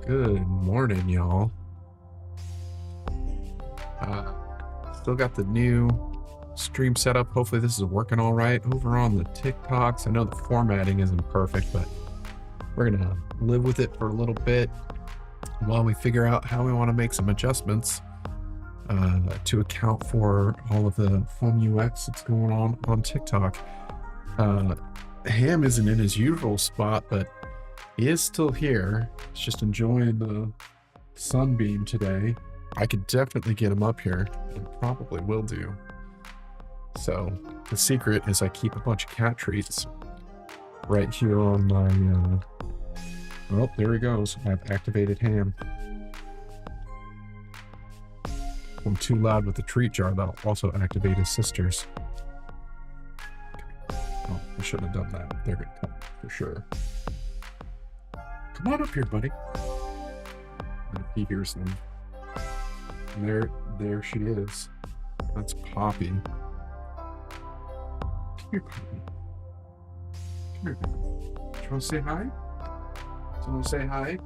Good morning, y'all. Still got the new stream setup. Hopefully this is working all right over on the TikToks. I know the formatting isn't perfect, but we're gonna live with it for a little bit while we figure out how we want to make some adjustments to account for all of the fun UX that's going on TikTok. Ham isn't in his usual spot, but he is still here. He's just enjoying the sunbeam today. I could definitely get him up here, and probably will do. So the secret is I keep a bunch of cat treats right here on my, oh, there he goes. I've activated Ham. If I'm too loud with the treat jar, that'll also activate his sisters. Oh, I shouldn't have done that. They're gonna come for sure. Come on up here, buddy. And if he hears them. And there she is. That's Poppy. Come here, Poppy. Come here, baby. Do you want to say hi? Someone say hi?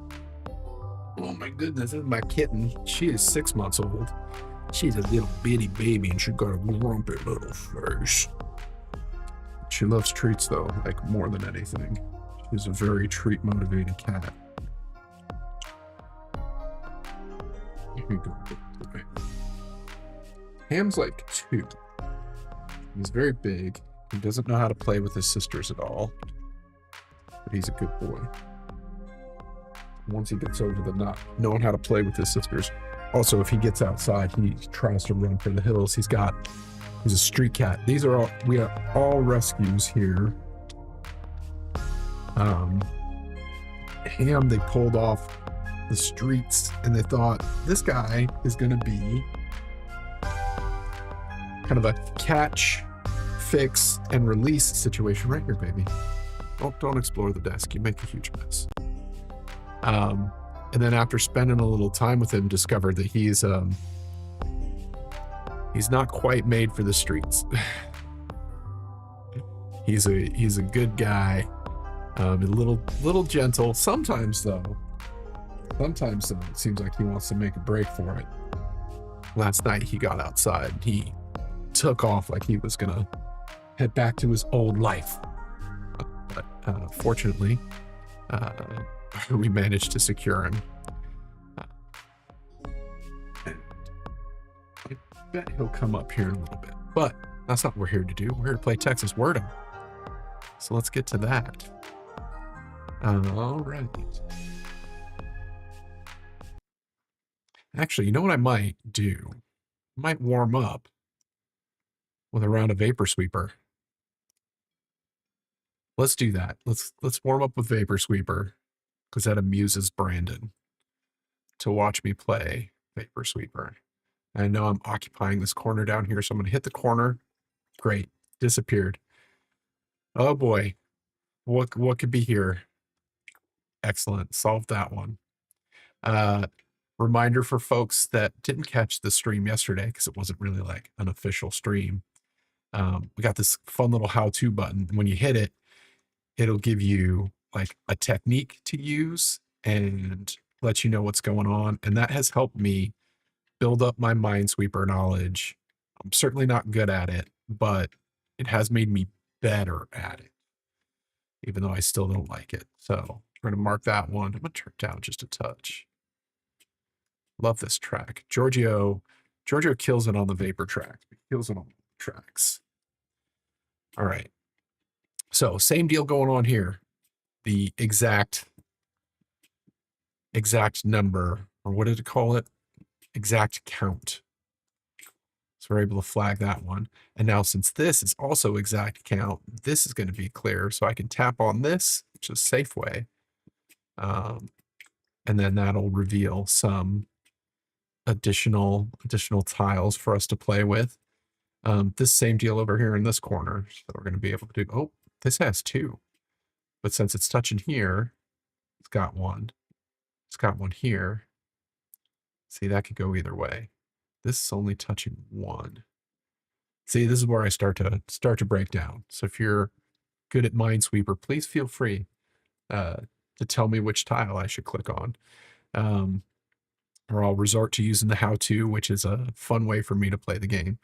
Oh my goodness, this is my kitten. She is 6 months old. She's a little bitty baby and she got a grumpy little face. She loves treats though, like more than anything. She's a very treat motivated cat. Here you go. Okay. Ham's like 2. He's very big. He doesn't know how to play with his sisters at all. But he's a good boy. Once he gets over the not knowing how to play with his sisters. Also, if he gets outside, he tries to run for the hills. He's a street cat. We are all rescues here. Ham, they pulled off the streets and they thought this guy is going to be kind of a catch, fix, and release situation. Right here, baby. Don't explore the desk. You make a huge mess. And then after spending a little time with him, discovered that he's not quite made for the streets. he's a good guy, a little gentle. Sometimes though, it seems like he wants to make a break for it. Last night he got outside. He took off like he was gonna head back to his old life. But fortunately, we managed to secure him. And I bet he'll come up here in a little bit. But that's not what we're here to do. We're here to play Texas Word'em. So let's get to that. All right. Actually, you know what I might do? I might warm up with a round of Vapor Sweeper. Let's do that. Let's warm up with Vapor Sweeper because that amuses Brandon to watch me play Vapor Sweeper. I know I'm occupying this corner down here, so I'm going to hit the corner. Great. Disappeared. Oh boy. What could be here? Excellent. Solved that one. Reminder for folks that didn't catch the stream yesterday because it wasn't really like an official stream. We got this fun little how-to button. When you hit it, it'll give you like a technique to use and let you know what's going on. And that has helped me build up my Minesweeper knowledge. I'm certainly not good at it, but it has made me better at it, even though I still don't like it. So we're going to mark that one. I'm going to turn it down just a touch. Love this track. Giorgio kills it on the Vapor track. He kills it on the tracks. All right. So same deal going on here. The exact number, or what did it call it? Exact count. So we're able to flag that one. And now since this is also exact count, this is going to be clear. So I can tap on this, which is Safeway. And then that'll reveal some additional tiles for us to play with. This same deal over here in this corner. So we're going to be able to do, oh, this has 2. But since it's touching here, it's got 1. It's got 1 here. See, that could go either way. This is only touching 1. See, this is where I start to break down. So if you're good at Minesweeper, please feel free to tell me which tile I should click on. Or I'll resort to using the how-to, which is a fun way for me to play the game.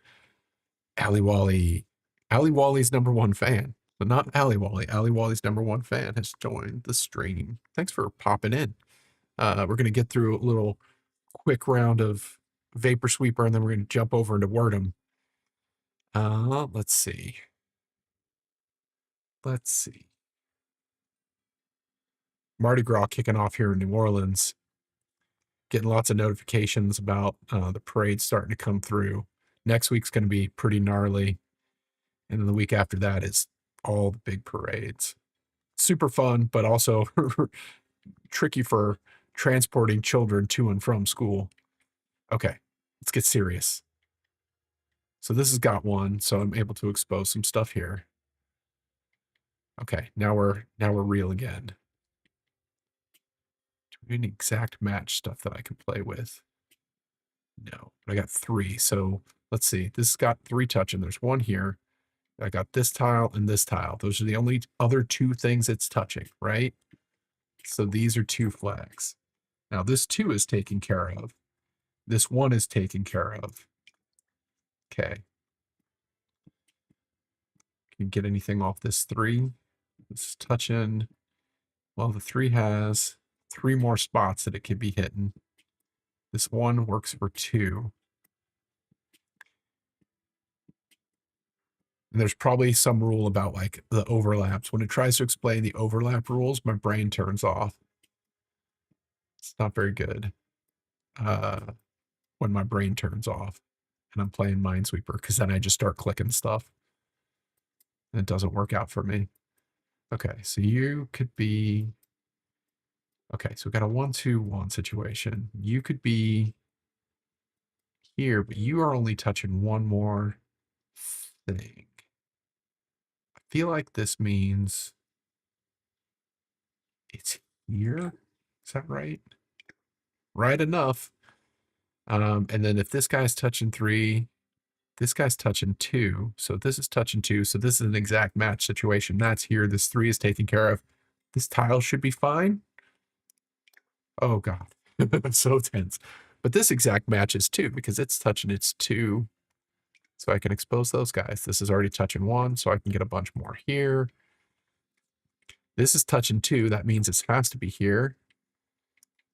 Ali Wally. Ali Wally's #1 fan. But not Ali Wally. Ali Wally's #1 fan has joined the stream. Thanks for popping in. We're going to get through a little quick round of Vapor Sweeper, and then we're going to jump over into Word'em. Let's see. Mardi Gras kicking off here in New Orleans. Getting lots of notifications about the parade starting to come through. Next week's going to be pretty gnarly. And then the week after that is all the big parades. Super fun, but also tricky for transporting children to and from school. Okay, let's get serious. So this has got one, so I'm able to expose some stuff here. Okay, now we're real again. Do we have any exact match stuff that I can play with? No, but I got 3. So let's see. This has got 3 touch, and there's 1 here. I got this tile and this tile. Those are the only other 2 things it's touching, right? So these are 2 flags. Now this 2 is taken care of. This 1 is taken care of. Okay. Can you get anything off this 3? This is touching. Well, the 3 has 3 more spots that it could be hitting. This 1 works for 2. And there's probably some rule about like the overlaps. When it tries to explain the overlap rules, my brain turns off. It's not very good when my brain turns off and I'm playing Minesweeper, because then I just start clicking stuff and it doesn't work out for me. Okay, so you could be... Okay, so we've got a 1-2-1 situation. You could be here, but you are only touching 1 more thing. I feel like this means it's here. Is that right? Right enough. And then if this guy's touching 3, this guy's touching 2. So this is touching 2. So this is an exact match situation. That's here. This 3 is taken care of. This tile should be fine. Oh, God. So tense. But this exact matches 2 because it's touching its 2. So I can expose those guys. This is already touching 1, so I can get a bunch more here. This is touching 2. That means it has to be here.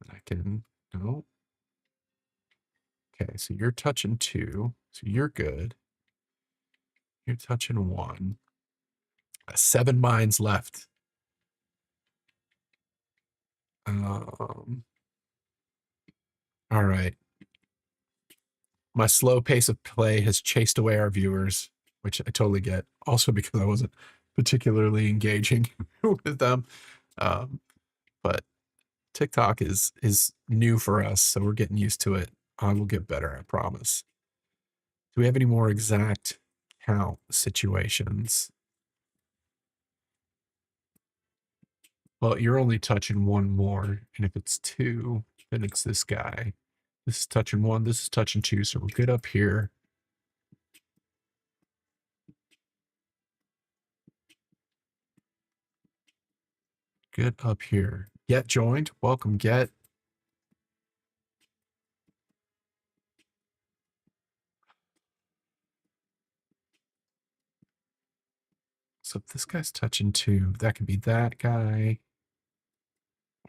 I can... No. Okay, so you're touching 2. So you're good. You're touching 1. 7 mines left. All right. My slow pace of play has chased away our viewers, which I totally get. Also because I wasn't particularly engaging with them. But TikTok is new for us, so we're getting used to it. I will get better, I promise. Do we have any more exact count situations? Well, you're only touching 1 more, and if it's 2, then it's this guy. This is touching 1, this is touching 2, so we're good up here. Good up here. Get joined. Welcome, Get. So if this guy's touching 2, that could be that guy.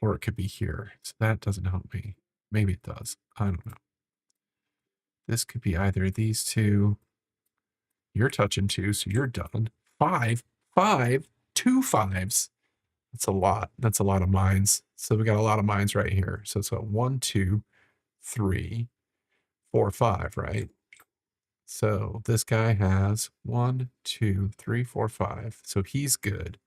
Or it could be here. So that doesn't help me. Maybe it does. I don't know. This could be either of these 2. You're touching 2, so you're done. 5. 2 5s. That's a lot. That's a lot of mines. So we got a lot of mines right here. So it's a 1, 2, 3, 4, 5, right? So this guy has 1, 2, 3, 4, 5. So he's good.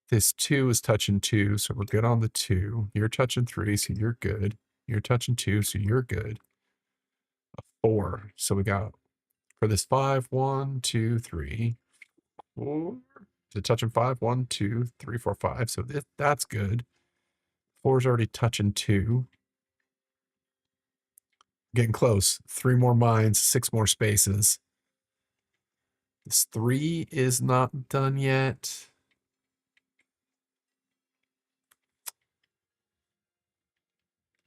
This 2 is touching 2, so we're good on the 2. You're touching 3, so you're good. You're touching 2, so you're good. A 4. So we got for this 5, 1, 2, 3, 4. Is it touching 5? 1, 2, 3, 4, 5. So that's good. 4 is already touching 2. Getting close. 3 more mines, 6 more spaces. This 3 is not done yet.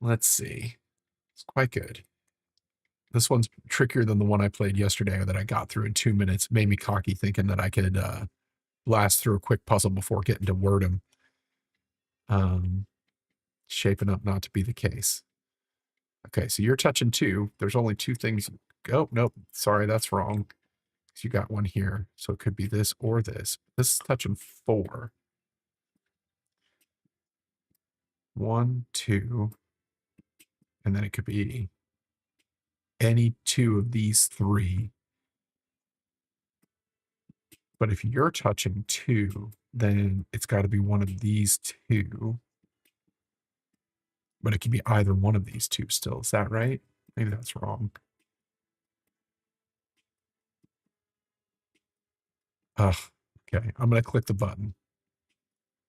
Let's see. It's quite good. This one's trickier than the one I played yesterday that I got through in 2 minutes. Made me cocky thinking that I could blast through a quick puzzle before getting to Wordham. Shaping up not to be the case. Okay, so you're touching 2. There's only 2 things. Oh, nope. Sorry, that's wrong. You got one here. So it could be this or this. This is touching 4. 1, 2. And then it could be any 2 of these 3. But if you're touching 2, then it's got to be one of these 2. But it could be either one of these 2 still. Is that right? Maybe that's wrong. Ugh. Okay, I'm going to click the button.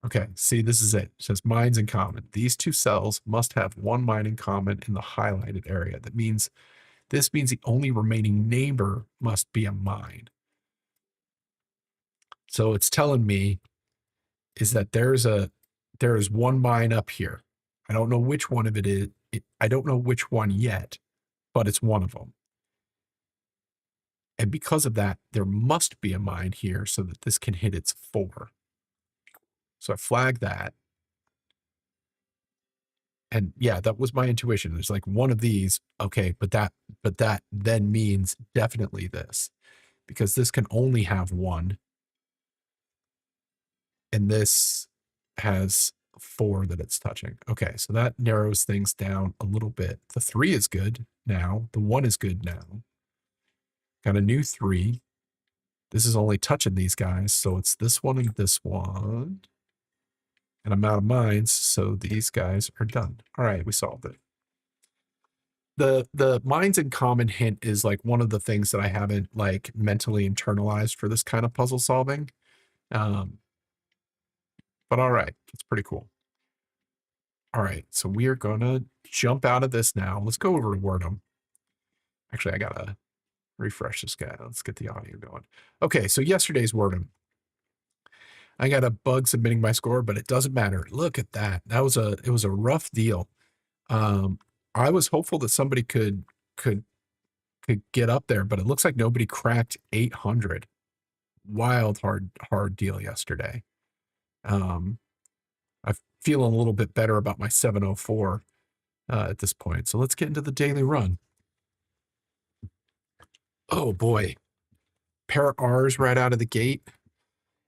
Okay, see, this is it. It says mines in common. These 2 cells must have 1 mine in common in the highlighted area. This means the only remaining neighbor must be a mine. So it's telling me is that there is 1 mine up here. I don't know which one of it is. I don't know which one yet, but it's one of them. And because of that, there must be a mine here so that this can hit its 4. So I flag that. And yeah, that was my intuition. There's like one of these. Okay, but that then means definitely this, because this can only have 1. And this has 4 that it's touching. Okay, so that narrows things down a little bit. The 3 is good now. The 1 is good now. Got a new 3. This is only touching these guys, so it's this one and this one. And I'm out of mines, so these guys are done. All right, we solved it. The mines in common hint is like one of the things that I haven't like mentally internalized for this kind of puzzle solving. But all right, it's pretty cool. All right, so we are gonna jump out of this now. Let's go over to Wordham. Actually, I gotta refresh this guy. Let's get the audio going. Okay, so yesterday's Wordham. I got a bug submitting my score, but it doesn't matter. Look at that. It was a rough deal. I was hopeful that somebody could get up there, but it looks like nobody cracked 800. Wild hard deal yesterday. I'm feeling a little bit better about my 704 at this point. So let's get into the daily run. Oh boy, pair of R's right out of the gate.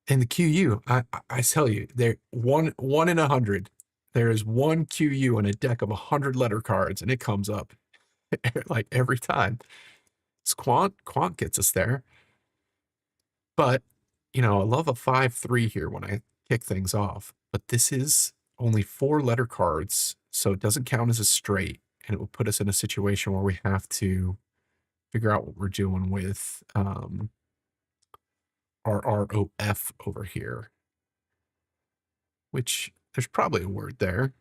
And the QU, I tell you, they're one in 100. There is 1 QU in a deck of 100 letter cards, and it comes up like every time. It's Quant gets us there. But, I love a 5-3 here when I kick things off. But this is only 4 letter cards, so it doesn't count as a straight. And it will put us in a situation where we have to figure out what we're doing with RROF over here. Which, there's probably a word there.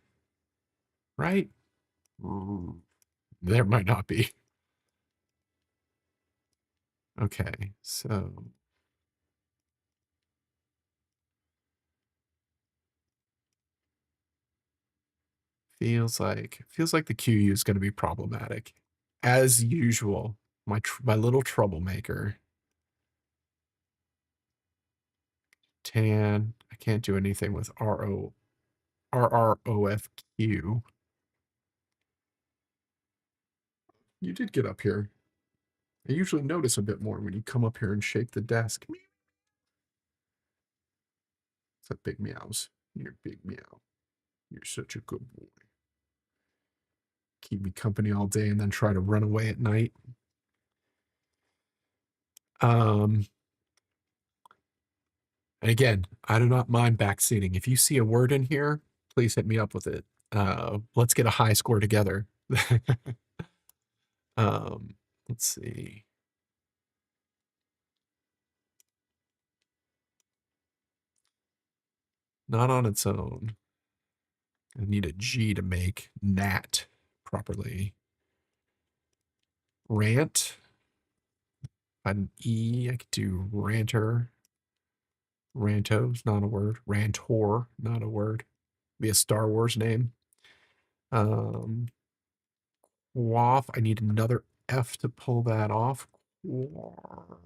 Right? There might not be. Okay, so feels like the QU is going to be problematic, as usual. My little troublemaker. Tan. I can't do anything with RROFQ. You did get up here. I usually notice a bit more when you come up here and shake the desk. It's a big meows. You're big meow. You're such a good boy. Keep me company all day and then try to run away at night. And again, I do not mind backseating. If you see a word in here, please hit me up with it. Let's get a high score together. Let's see. Not on its own. I need a G to make nat properly. Rant. An E, I could do ranter. Ranto's not a word. Rantor, not a word. Be a Star Wars name. Quaff. I need another F to pull that off. What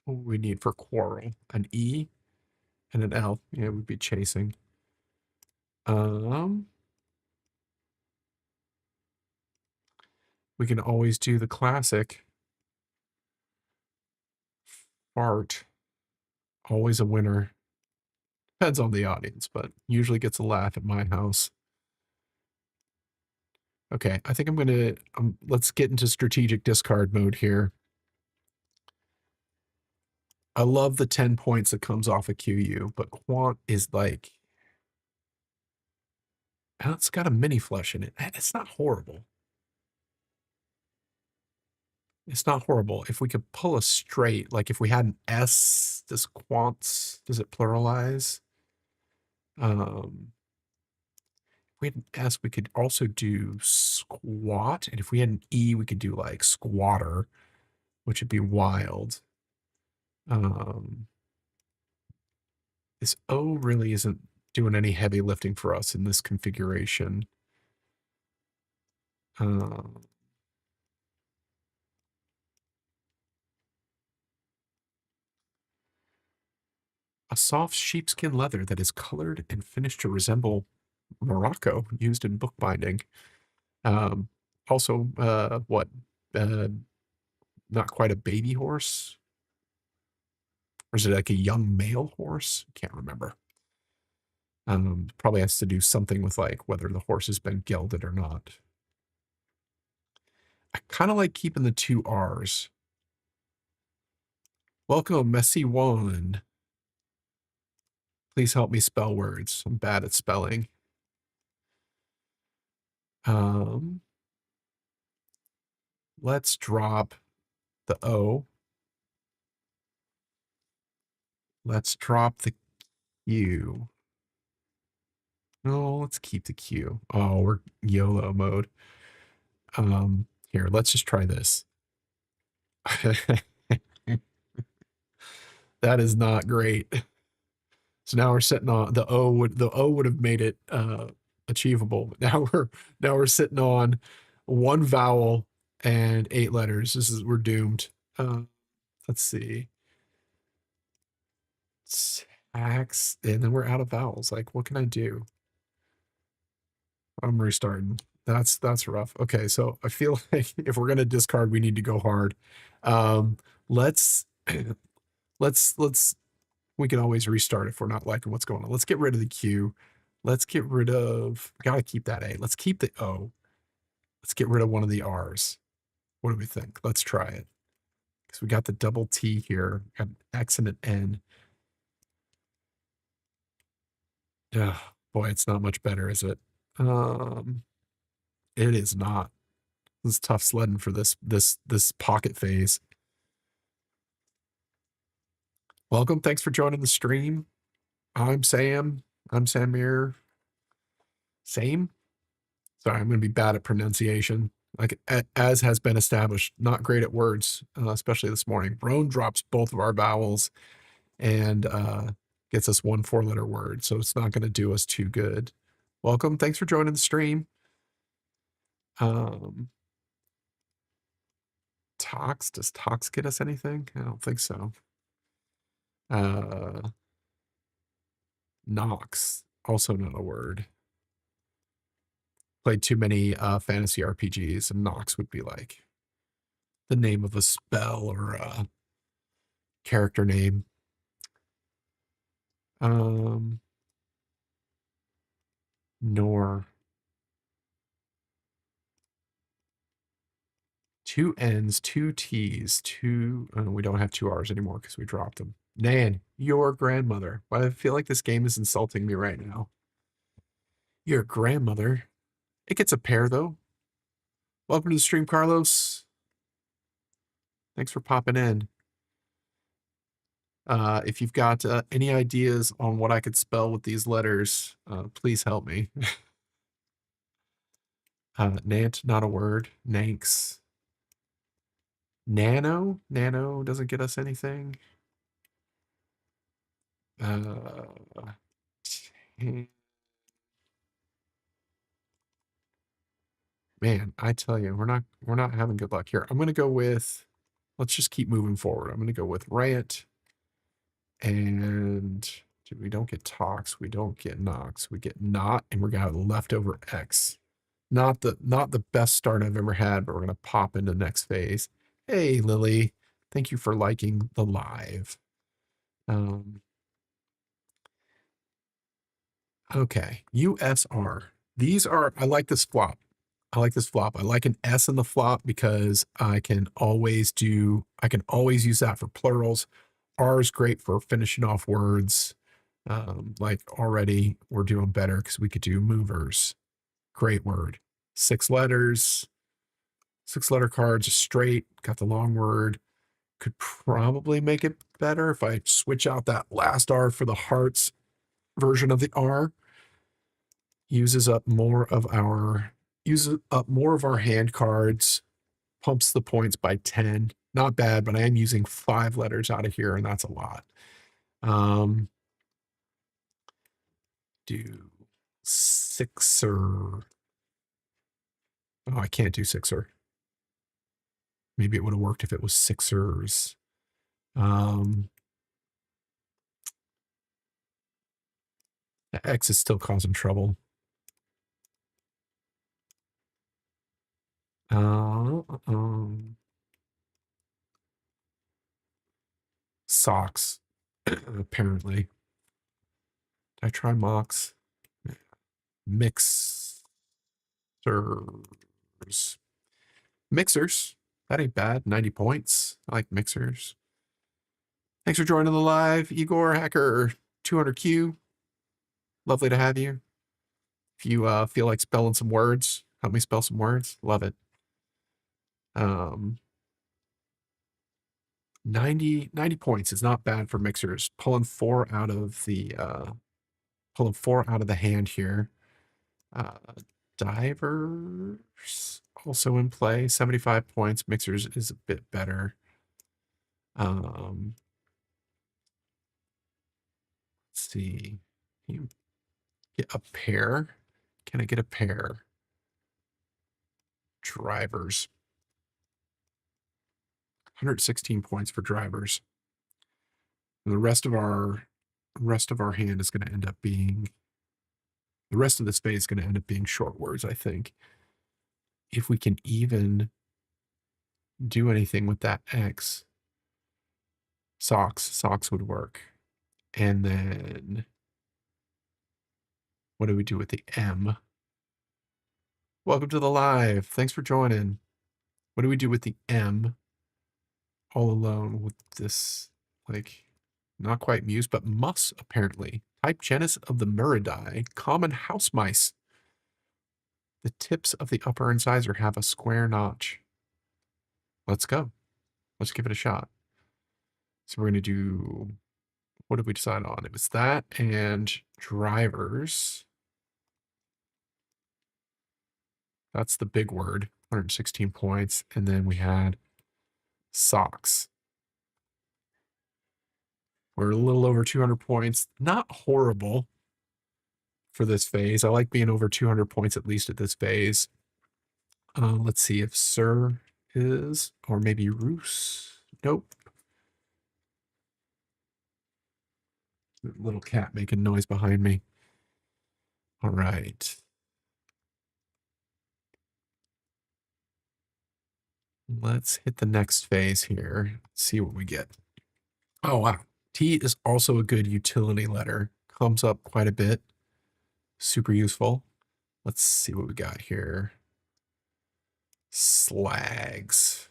do we need for quarrel? An E and an L. Yeah, we'd be chasing. We can always do the classic. Fart. Always a winner. Depends on the audience, but usually gets a laugh at my house. Okay, I think I'm gonna, let's get into strategic discard mode here. I love the 10 points that comes off a QU, but Quant is like, it's got a mini flush in it. It's not horrible. It's not horrible. If we could pull a straight, like if we had an S, does Quants, does it pluralize? If we had an S, we could also do squat. And if we had an E, we could do like squatter, which would be wild. This O really isn't doing any heavy lifting for us in this configuration. A soft sheepskin leather that is colored and finished to resemble Morocco, used in bookbinding. Also, what? Not quite a baby horse? Or is it like a young male horse? Can't remember. Probably has to do something with like whether the horse has been gelded or not. I kind of like keeping the 2 R's. Welcome, Messy One. Please help me spell words. I'm bad at spelling. Let's drop the O. Let's drop the Q. No, let's keep the Q. Oh, we're YOLO mode. Here, let's just try this. That is not great. So now we're sitting on the O would have made it achievable. Now we're sitting on 1 vowel and 8 letters. We're doomed. Let's see. Sax, and then we're out of vowels. Like, what can I do? I'm restarting. That's rough. Okay, so I feel like if we're gonna discard, we need to go hard. Let's we can always restart if we're not liking what's going on. Let's get rid of the Q. Let's get rid of, gotta keep that A. Let's keep the O. Let's get rid of one of the R's. What do we think? Let's try it. Because we got the double T here, got an X and an N. Oh, boy, it's not much better, is it? It is not. This is tough sledding for this pocket phase. Welcome. Thanks for joining the stream. I'm Sam. I'm Samir. Same. Sorry, I'm going to be bad at pronunciation. Like, as has been established, not great at words, especially this morning. Roan drops both of our vowels and gets us 1 4-letter word, so it's not going to do us too good. Welcome. Thanks for joining the stream. Tox. Does Tox get us anything? I don't think so. Nox. Also not a word. Played too many fantasy RPGs, and Nox would be like the name of a spell or a character name. Nor. 2 N's, 2 T's, 2. We don't have 2 R's anymore because we dropped them. Nan, your grandmother. Well, I feel like this game is insulting me right now. Your grandmother. It gets a pair, though. Welcome to the stream, Carlos. Thanks for popping in. If you've got any ideas on what I could spell with these letters, please help me. Nant, not a word. Nanks. Nano? Nano doesn't get us anything. Man, I tell you, we're not having good luck here. I'm gonna go with, let's just keep moving forward. I'm gonna go with Rant, and we don't get Tox, we don't get Nox, we get Not, and we're gonna have leftover X. Not the best start I've ever had, but we're gonna pop into the next phase. Hey Lily, thank you for liking the live. Okay, USR. These are, I like this flop. I like this flop. I like an S in the flop because I can always use that for plurals. R is great for finishing off words. Like already we're doing better because we could do movers. Great word. 6 letters, 6 letter cards, straight, got the long word. Could probably make it better if I switch out that last R for the hearts version of the R. Uses up more of our hand cards, pumps the points by 10. Not bad, but I am using 5 letters out of here, and that's a lot. Do sixer. Oh, I can't do sixer. Maybe it would have worked if it was sixers. X is still causing trouble. Socks, apparently. Did I try Mox? Mixers. Mixers. That ain't bad. 90 points. I like mixers. Thanks for joining the live, Igor Hacker 200Q. Lovely to have you. If you feel like spelling some words, help me spell some words. Love it. 90 points is not bad for mixers. Pulling 4 out of the hand here. Divers also in play. 75 points. Mixers is a bit better. Let's see. Can you get a pair? Can I get a pair? Drivers. 116 points for drivers. And the rest of our hand is going to end up being, the rest of the space is going to end up being short words, I think. If we can even do anything with that X, socks would work. And then what do we do with the M? Welcome to the live. Thanks for joining. What do we do with the M? All alone with this, like, not quite muse, but mus, apparently. Type genus of the Muridae, common house mice. The tips of the upper incisor have a square notch. Let's go. Let's give it a shot. So we're going to do, what did we decide on? It was that and drivers. That's the big word, 116 points. And then we had socks. We're a little over 200 points. Not horrible for this phase. I like being over 200 points at least at this phase. Let's see if Sir is, or maybe Roos. Nope. Little cat making noise behind me. All right. Let's hit the next phase here. See what we get. Oh, wow. T is also a good utility letter. Comes up quite a bit. Super useful. Let's see what we got here. Slags.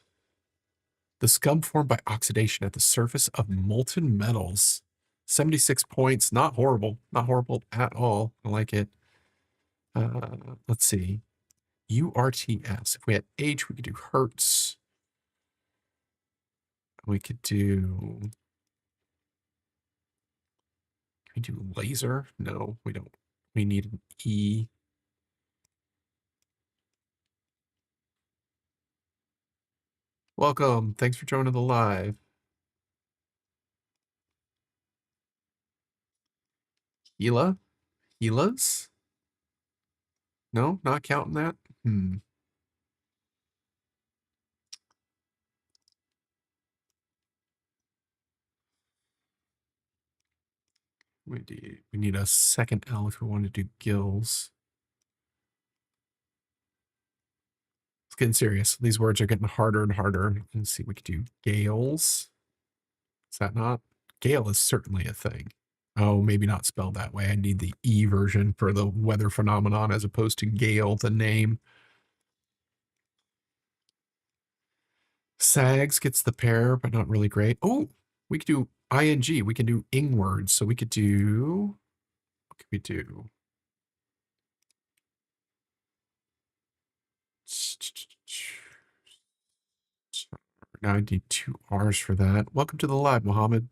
The scum formed by oxidation at the surface of molten metals. 76 points. Not horrible. Not horrible at all. I like it. Let's see. URTS. If we had H, we could do hertz. We could do... Can we do laser? No, we don't. We need an E. Welcome. Thanks for joining the live. Gila? Gilas? No, not counting that? We need a second L if we want to do gills. It's getting serious. These words are getting harder and harder. Let's see, we could do gales. Is that not? Gale is certainly a thing. Oh, maybe not spelled that way. I need the E version for the weather phenomenon as opposed to gale, the name. Sags gets the pair, but not really great. Oh, we could do ing. We can do ing words. So we could do, what could we do? Now I need 2 R's for that. Welcome to the live, Mohammed.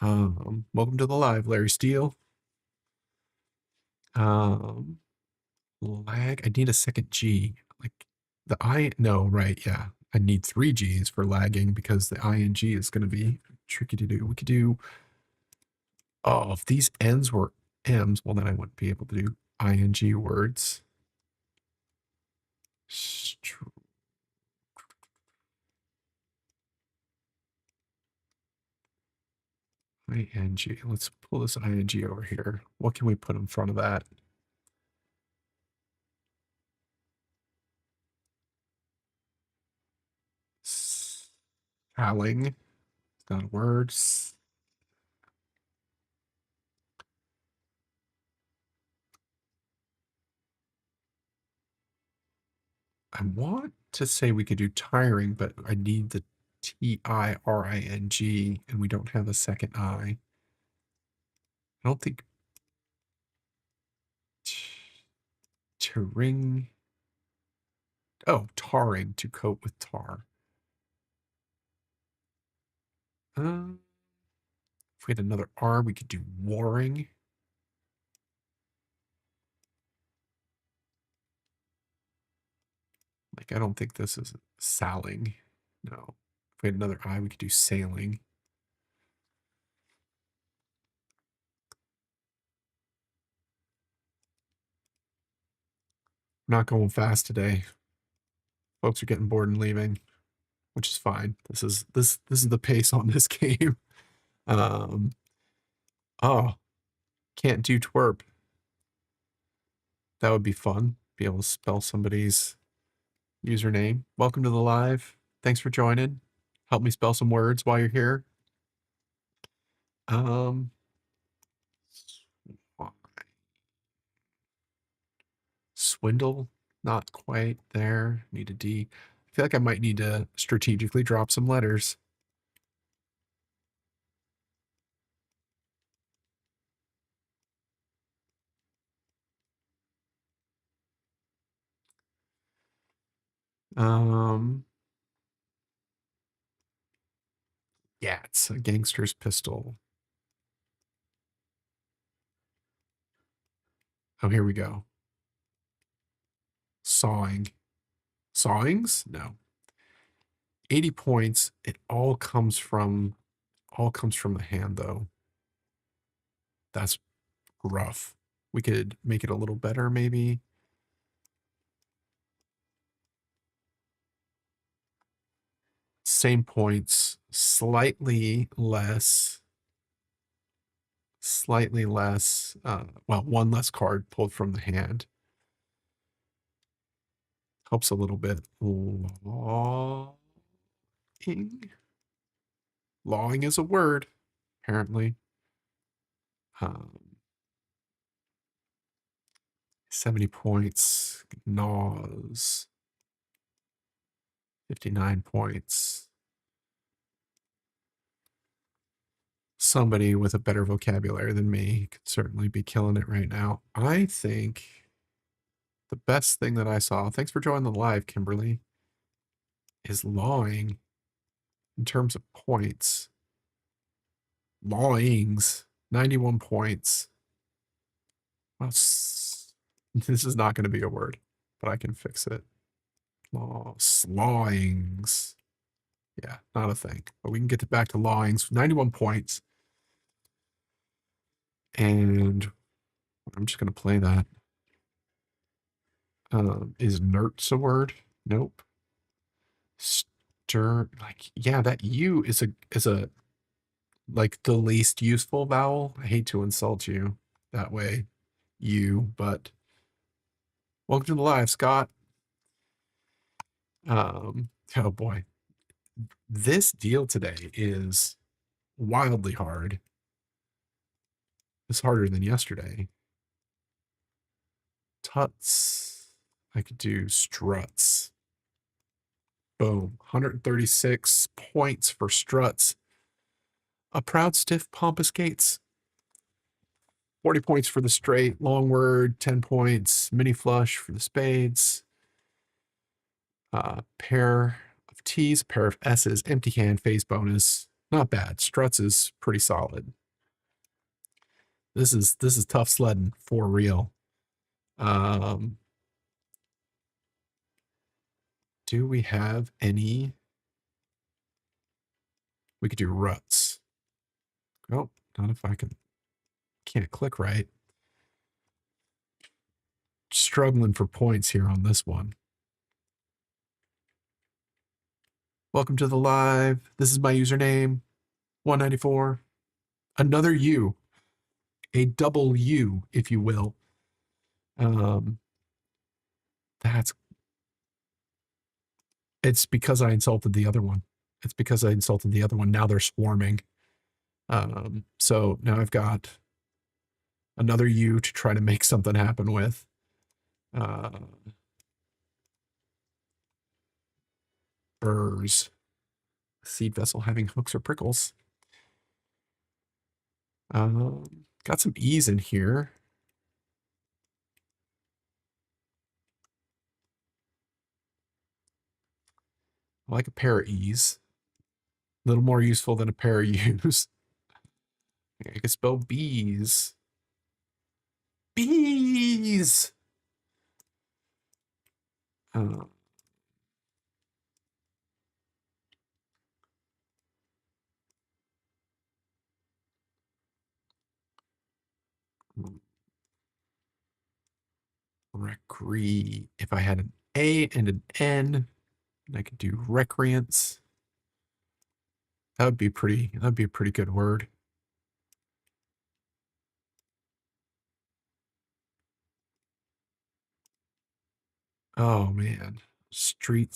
Welcome to the live, Larry Steele. Lag. I need a second G. Like the no, right, yeah. I need 3 G's for lagging because the ing is going to be tricky to do. We could do, oh, if these N's were M's, well, then I wouldn't be able to do ing words. ing. Let's pull this ing over here. What can we put in front of that? Salling. It's not a word. I want to say we could do tiring, but I need the tiring, and we don't have a second I. I don't think Tarring. Oh, tarring, to coat with tar. If we had another R, we could do warring. Like, I don't think this is salling. No. If we had another I, we could do sailing. Not going fast today. Folks are getting bored and leaving, which is fine. This is the pace on this game. Oh, can't do twerp. That would be fun. Be able to spell somebody's username. Welcome to the live. Thanks for joining. Help me spell some words while you're here. Swindle, not quite there. Need a D. I feel like I might need to strategically drop some letters. Yeah, it's a gangster's pistol. Oh, here we go. Sawing. Sawings? No. 80 points. It all comes from the hand though. That's rough. We could make it a little better maybe. Same points, slightly less. Well, 1 less card pulled from the hand. Helps a little bit. Lawing. Lawing is a word, apparently. 70 points. Gnaws. 59 points. Somebody with a better vocabulary than me could certainly be killing it right now. I think the best thing that I saw, thanks for joining the live, Kimberly, is lawing in terms of points. Lawings, 91 points. Well, this is not going to be a word, but I can fix it. Slawings. Yeah, not a thing. But we can get back to lawings. 91 points. And I'm just going to play that. Is nerts a word? Nope. Stir, like, yeah, that U is a like the least useful vowel. I hate to insult you that way, but welcome to the live, Scott. Oh boy. This deal today is wildly hard. It's harder than yesterday. Tuts. I could do struts. Boom. 136 points for struts. A proud, stiff, pompous gates. 40 points for the straight, long word, 10 points, mini flush for the spades. Pair of T's, pair of S's, empty hand, phase bonus. Not bad. Struts is pretty solid. This is tough sledding for real. Do we have any? We could do ruts. Oh, not if I can't click right. Struggling for points here on this one. Welcome to the live. This is my username, 194. Another U, a double U, if you will. It's because I insulted the other one. It's because I insulted the other one. Now they're swarming. So now I've got another U to try to make something happen with. Burrs. Seed vessel having hooks or prickles. Got some E's in here. I like a pair of E's. A little more useful than a pair of U's. I can spell bees. Bees! Recre. If I had an A and an N, I could do recreants. That'd be a pretty good word. Oh man. Street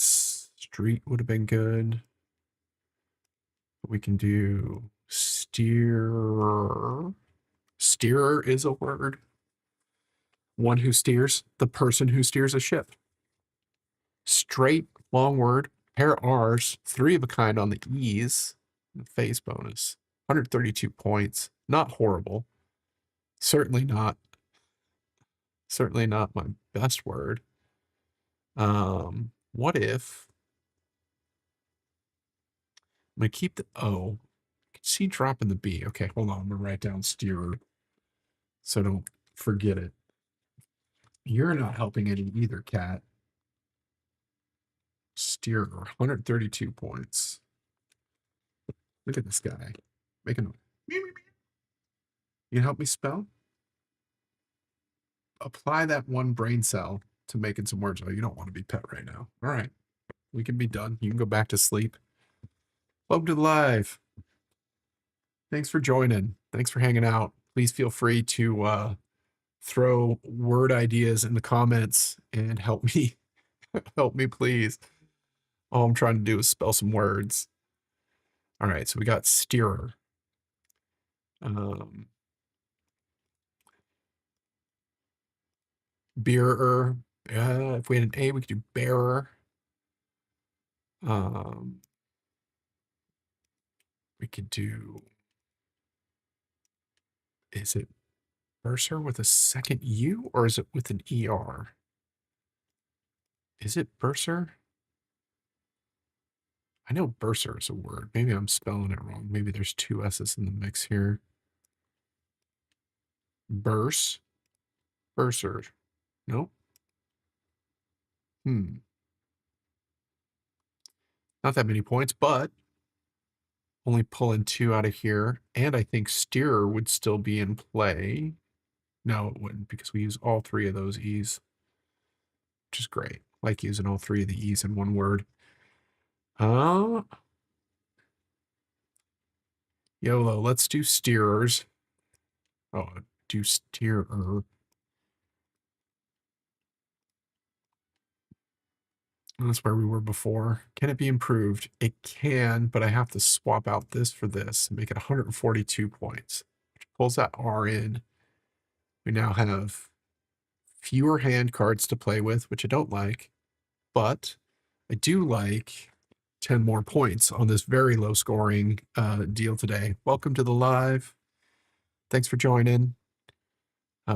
would have been good. We can do steerer. Steerer is a word. One who steers, the person who steers a ship. Straight, long word, pair of R's, 3 of a kind on the E's, phase bonus. 132 points. Not horrible. Certainly not my best word. What if I'm gonna keep the O. I can see dropping the B. Okay, hold on. I'm gonna write down steerer so don't forget it. You're not helping any either, Cat. Steerer, 132 points. Look at this guy making. You can help me spell? Apply that one brain cell to making some words. Oh, you don't want to be pet right now. All right, we can be done. You can go back to sleep. Welcome to the live. Thanks for joining. Thanks for hanging out. Please feel free to throw word ideas in the comments and help me. Help me, please. All I'm trying to do is spell some words. All right, so we got steerer. Bearer. If we had an A, we could do bearer. We could do. Is it Bursar with a second U or is it with an ER? Is it Bursar? I know Bursar is a word. Maybe I'm spelling it wrong. Maybe there's 2 S's in the mix here. Bursar. Nope. Not that many points, but only pulling 2 out of here. And I think steerer would still be in play. No, it wouldn't because we use all 3 of those E's, which is great. I like using all 3 of the E's in one word. Yeah, YOLO. Let's do steerers. Oh, do steerer. That's where we were before. Can it be improved? It can, but I have to swap out this for this and make it 142 points, which pulls that R in. We now have fewer hand cards to play with, which I don't like, but I do like 10 more points on this very low scoring deal today. Welcome to the live. Thanks for joining.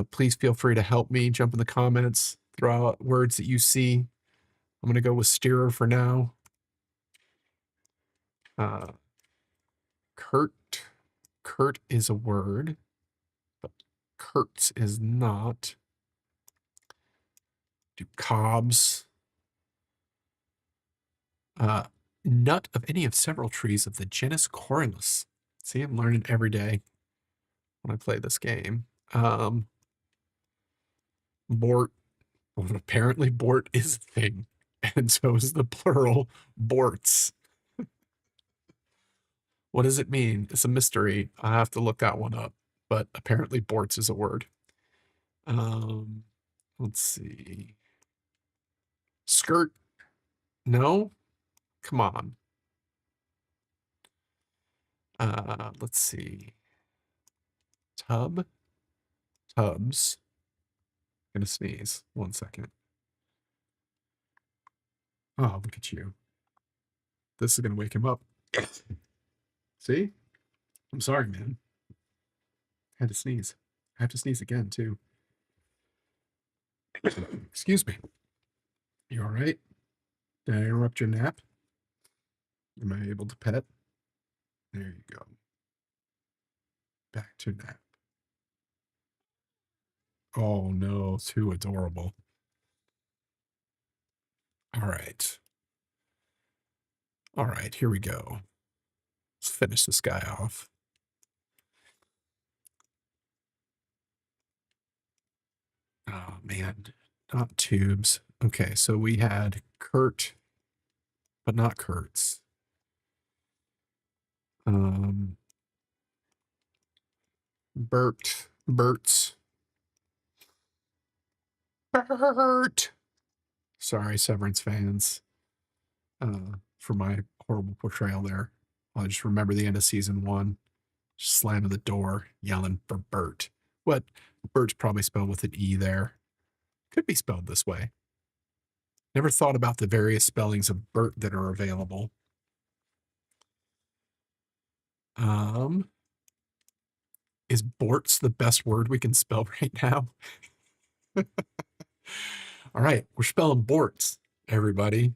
Please feel free to help me. Jump in the comments, throw out words that you see. I'm going to go with steerer for now. Kurt. Kurt is a word, but Kurtz is not. Do cobs. Nut of any of several trees of the genus Corylus. See, I'm learning every day when I play this game. Bort. Well, apparently Bort is a thing, and so is the plural Borts. What does it mean? It's a mystery. I have to look that one up, but apparently Borts is a word. Let's see. Skirt. No? Come on. Let's see. Tub. Tubs. I'm gonna sneeze. 1 second. Oh, look at you. This is gonna wake him up. See? I'm sorry, man. I had to sneeze. I have to sneeze again, too. Excuse me. You all right? Did I interrupt your nap? Am I able to pet? There you go. Back to nap. Oh, no. Too adorable. All right. All right, here we go. Let's finish this guy off. Oh, man. Not tubes. Okay, so we had Kurt, but not Kurtz. Bert. Bert's. Bert. Sorry, Severance fans, for my horrible portrayal there. I'll just remember the end of season 1. Slamming the door, yelling for Bert. What? Bert's probably spelled with an E there. Could be spelled this way. Never thought about the various spellings of Bert that are available. Is Bort's the best word we can spell right now? All right, we're spelling Bort's, everybody.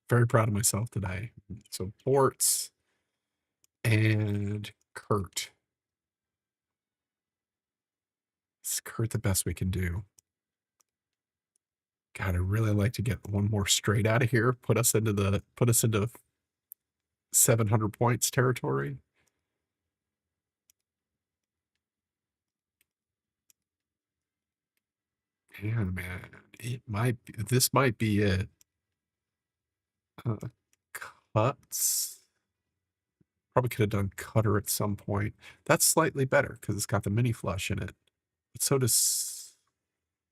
Very proud of myself today. So Bort's and Kurt. Is Kurt the best we can do? God, I'd really like to get one more straight out of here. Put us into 700 points territory. Yeah, man, this might be it. Cuts. Probably could have done cutter at some point. That's slightly better because it's got the mini flush in it. But so does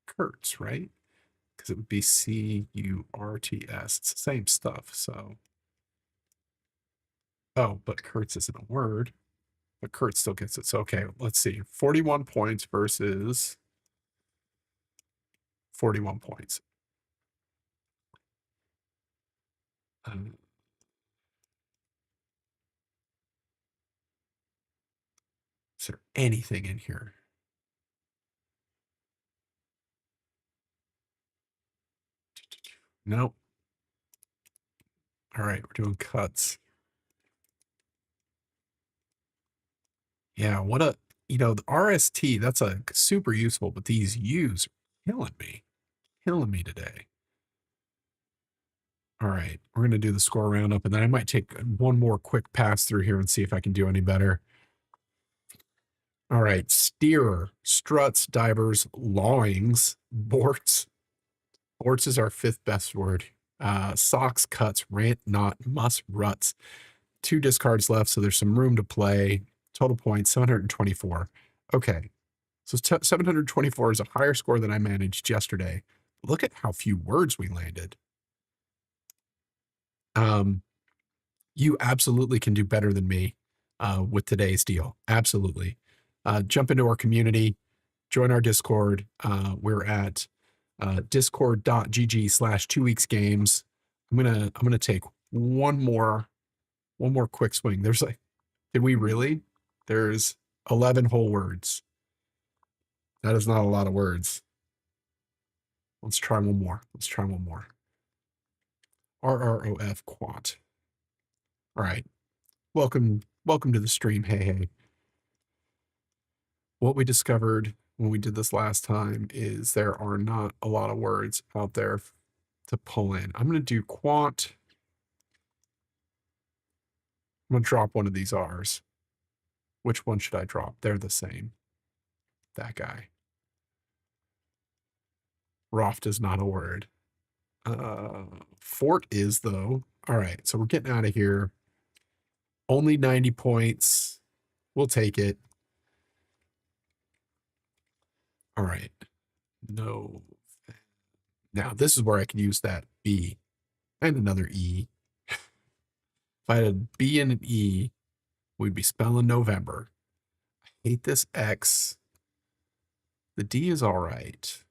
Kurtz, right? Because it would be C-U-R-T-S. It's the same stuff, so. Oh, but Kurtz isn't a word. But Kurt still gets it. So, okay, let's see. 41 points versus 41 points. Is there anything in here? Nope. All right, we're doing cuts. Yeah, what a, the RST, that's a super useful, but these U's are killing me today. All right, we're going to do the score roundup, and then I might take one more quick pass through here and see if I can do any better. All right, steerer, struts, divers, lawings, borts. Borts is our 5th best word. Socks, cuts, rant, knot, muss, ruts. 2 discards left, so there's some room to play. Total points 724. Okay. So 724 is a higher score than I managed yesterday. Look at how few words we landed. You absolutely can do better than me with today's deal. Absolutely. Jump into our community, join our Discord. We're at discord.gg/2weeksgames. I'm gonna take one more quick swing. There's like, did we really? There's 11 whole words. That is not a lot of words. Let's try one more. RROF quant. All right. Welcome to the stream. Hey. What we discovered when we did this last time is there are not a lot of words out there to pull in. I'm going to do quant. I'm going to drop one of these R's. Which one should I drop? They're the same. That guy. Roft is not a word. Fort is, though. All right, so we're getting out of here. Only 90 points. We'll take it. All right. No. Now, this is where I can use that B and another E. If I had a B and an E, we'd be spelling November. I hate this X. The D is all right.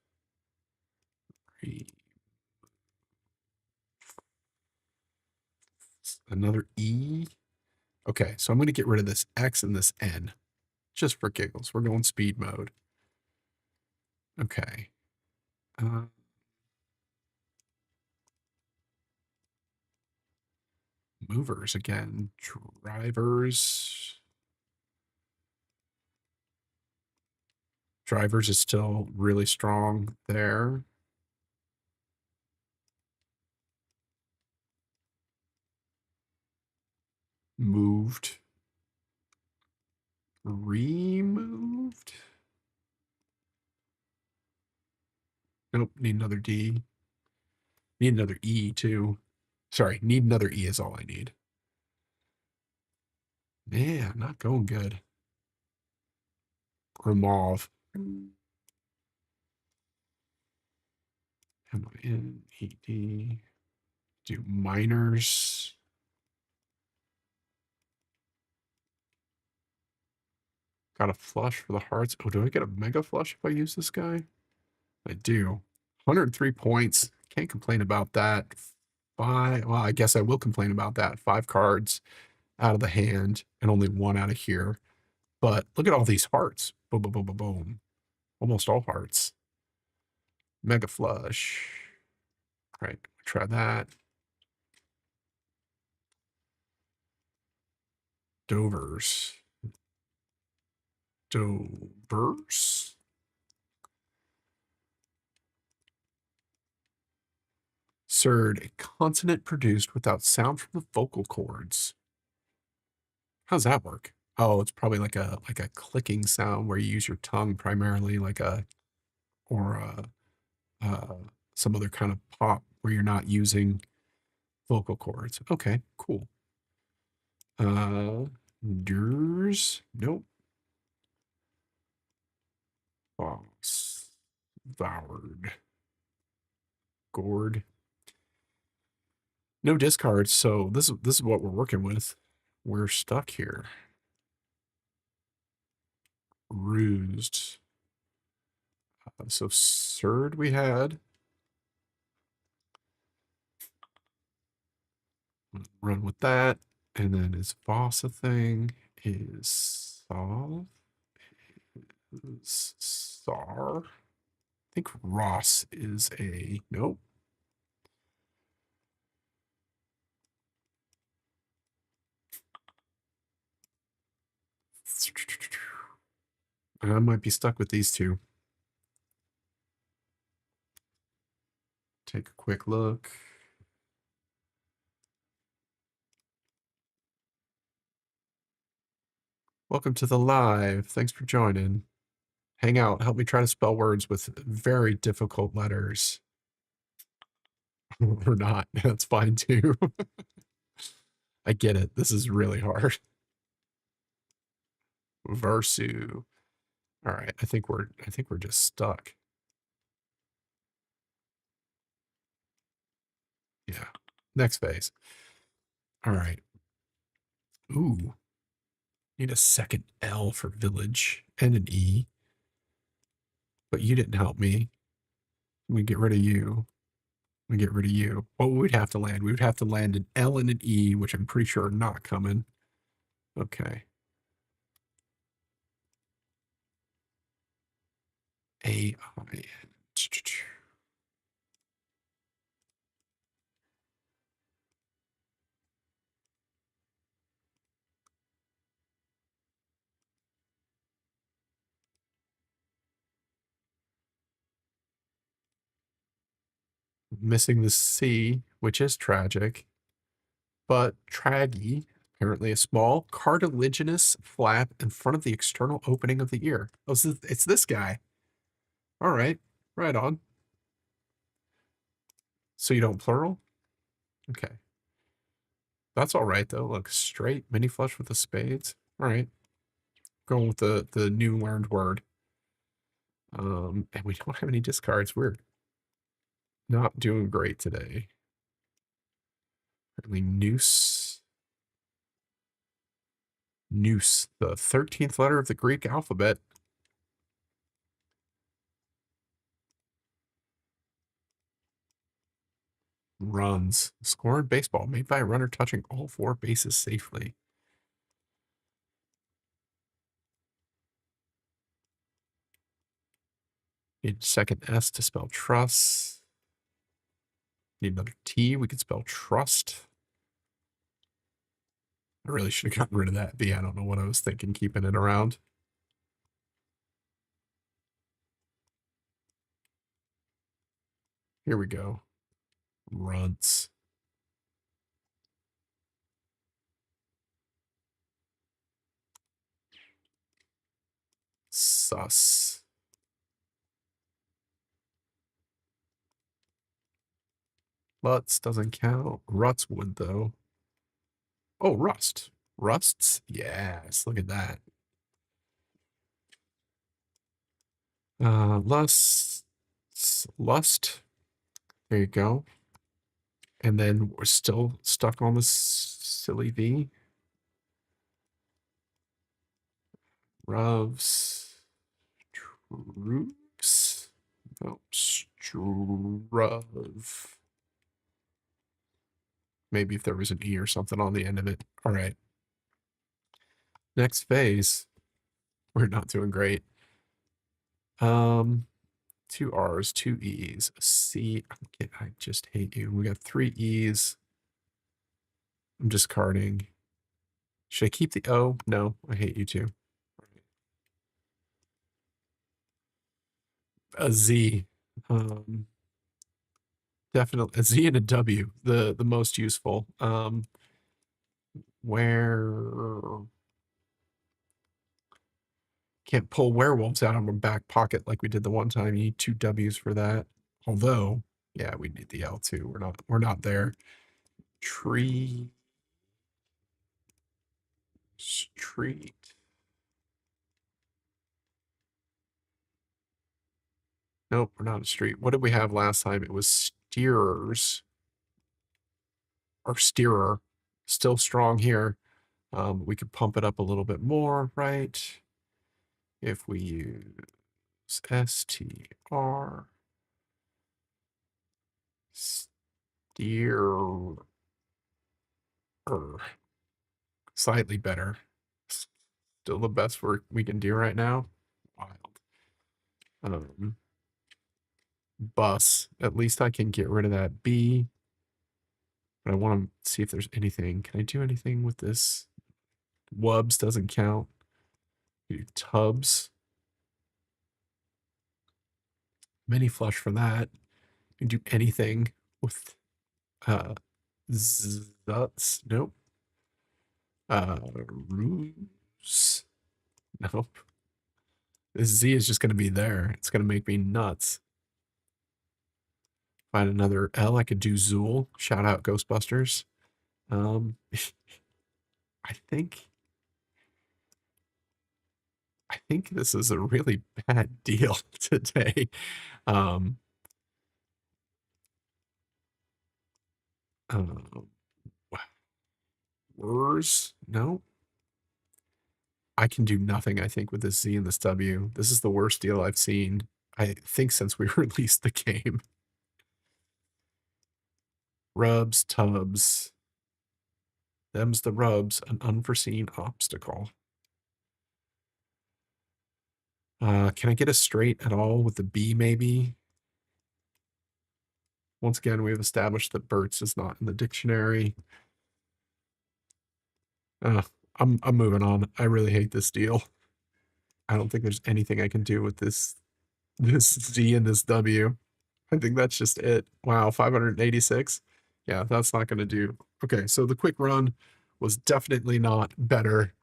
Another E. Okay, so I'm going to get rid of this X and this N just for giggles. We're going speed mode. Okay. Movers again. Drivers. Drivers is still really strong there. Moved. Removed. Nope, need another D. Need another E too. Sorry, need another E is all I need. Yeah, not going good. Or mauve. M-I-N-E-D. Do miners. Got a flush for the hearts. Oh, do I get a mega flush if I use this guy? I do. 103 points. Can't complain about that. Well, I guess I will complain about that. 5 cards out of the hand and only 1 out of here. But look at all these hearts. Boom, boom, boom, boom, boom. Almost all hearts. Mega flush. All right, try that. Dovers. Surd, a consonant produced without sound from the vocal cords. How's that work? Oh, it's probably like a clicking sound where you use your tongue primarily, or some other kind of pop where you're not using vocal cords. Okay, cool. Durs, nope. Boss, Voured, Gourd. No discards, so this is what we're working with. We're stuck here. Rused. So Surd we had. Run with that. And then is Voss a thing? Is Solve? Is Sar? I think Ross is a nope. I might be stuck with these two. Take a quick look. Welcome to the live. Thanks for joining. Hang out. Help me try to spell words with very difficult letters. Or not. That's fine too. I get it. This is really hard. Versu. All right, I think we're just stuck. Yeah. Next phase. All right. Ooh. Need a second L for village and an E. But you didn't help me. We get rid of you. We get rid of you. What would we have to land? We would have to land an L and an E, which I'm pretty sure are not coming. Okay. AI. Missing the C, which is tragic. But traggy, apparently a small cartilaginous flap in front of the external opening of the ear. Oh, so it's this guy. All right. Right on. So you don't plural? Okay. That's all right, though. Look, straight mini flush with the spades. All right. Going with the new learned word. And we don't have any discards. We're not doing great today. Apparently noose. Noose, the 13th letter of the Greek alphabet. Runs. Score in baseball made by a runner touching all 4 bases safely. Need second S to spell truss. Need another T. We could spell trust. I really should have gotten rid of that B. I don't know what I was thinking keeping it around. Here we go. Runts. Sus. Lutz doesn't count. Ruts would, though. Oh, rust. Rusts? Yes, look at that. Lust. Lust. There you go. And then we're still stuck on this silly V. Ruvs. Troops. No, struv. Maybe if there was an E or something on the end of it. All right. Next phase. We're not doing great. 2 R's, 2 E's, a C. I just hate you. We got 3 E's. I'm discarding. Should I keep the O? No, I hate you too. A Z. Definitely a Z and a W, the most useful. Where can't pull werewolves out of my back pocket like we did the one time. You need 2 W's for that. Although, yeah, we need the L too. We're not there. Tree. Street. Nope, we're not a street. What did we have last time? It was steerers. Or steerer. Still strong here. We could pump it up a little bit more, right? If we use STR. Steer. Slightly better. Still the best work we can do right now. Wild. Bus. At least I can get rid of that B. But I want to see if there's anything. Can I do anything with this? Wubs doesn't count. Do tubs. Mini flush for that. You can do anything with zuts. Nope. Ruse. Nope. This Z is just gonna be there. It's gonna make me nuts. Find another L. I could do Zool. Shout out Ghostbusters. I think think this is a really bad deal today. Um, uh, Wars? No. I can do nothing, I think, with this Z and this W. This is the worst deal I've seen, I think, since we released the game. Rubs, tubs. Them's the rubs, an unforeseen obstacle. Can I get a straight at all with the B, maybe? Once again, we've established that Burt's is not in the dictionary. I'm moving on. I really hate this deal. I don't think there's anything I can do with this Z and this W. I think that's just it. Wow, 586. Yeah, that's not going to do. Okay, so the quick run was definitely not better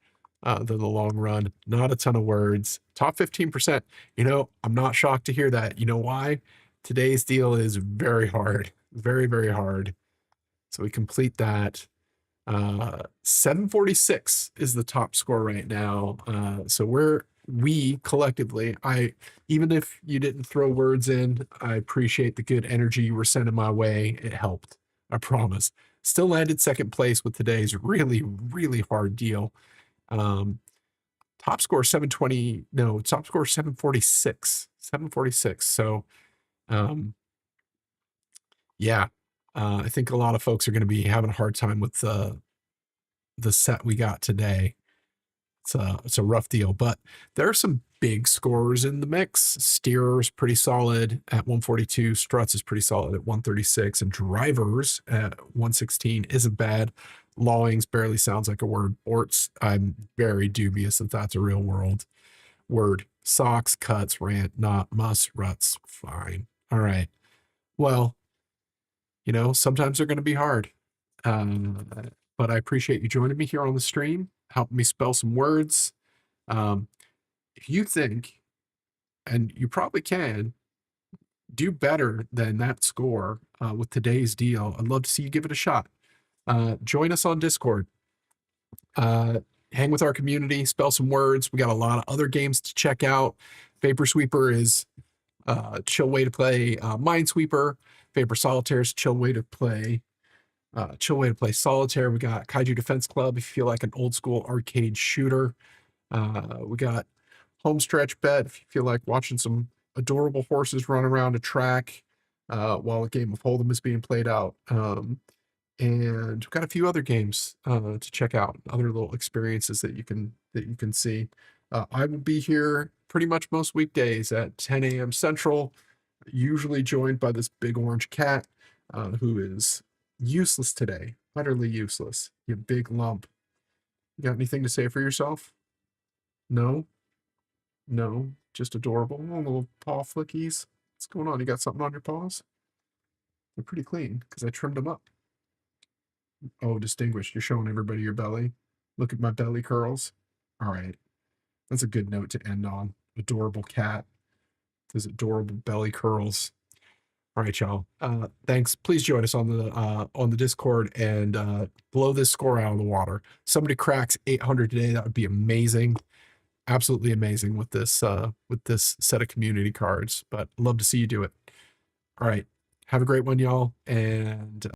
than the long run. Not a ton of words. Top 15%. You know, I'm not shocked to hear that. You know why? Today's deal is very hard. Very, very hard. So we complete that. 746 is the top score right now. So we collectively, even if you didn't throw words in, I appreciate the good energy you were sending my way. It helped. I promise. Still landed second place with today's really, really hard deal. Top score 720. No, top score 746. 746. So, yeah. I think a lot of folks are going to be having a hard time with the set we got today. It's a rough deal, but there are some big scorers in the mix. Steerer's pretty solid at 142. Struts is pretty solid at 136, and Drivers at 116 isn't bad. Lawings barely sounds like a word. Orts, I'm very dubious that that's a real word. Socks, cuts, rant, not, must, ruts, fine. All right. Well, you know, sometimes they're going to be hard. But I appreciate you joining me here on the stream, helping me spell some words. If you think, and you probably can, do better than that score with today's deal, I'd love to see you give it a shot. Join us on Discord. Hang with our community, spell some words. We got a lot of other games to check out. Vapor Sweeper is a chill way to play Minesweeper. Vapor Solitaire is a chill way to play solitaire. We got Kaiju Defense Club if you feel like an old school arcade shooter. We got Homestretch Bet if you feel like watching some adorable horses run around a track while a game of Hold'em is being played out. And we've got a few other games to check out, other little experiences that you can see. I will be here pretty much most weekdays at 10 a.m. Central, usually joined by this big orange cat who is useless today, utterly useless. You big lump. You got anything to say for yourself? No? No? Just adorable. Oh, little paw flickies. What's going on? You got something on your paws? They're pretty clean because I trimmed them up. Oh, distinguished. You're showing everybody your belly. Look at my belly curls. All right. That's a good note to end on. Adorable cat. Those adorable belly curls. All right, y'all. Thanks. Please join us on the Discord and blow this score out of the water. Somebody cracks 800 today. That would be amazing. Absolutely amazing with this set of community cards. But love to see you do it. All right. Have a great one, y'all. And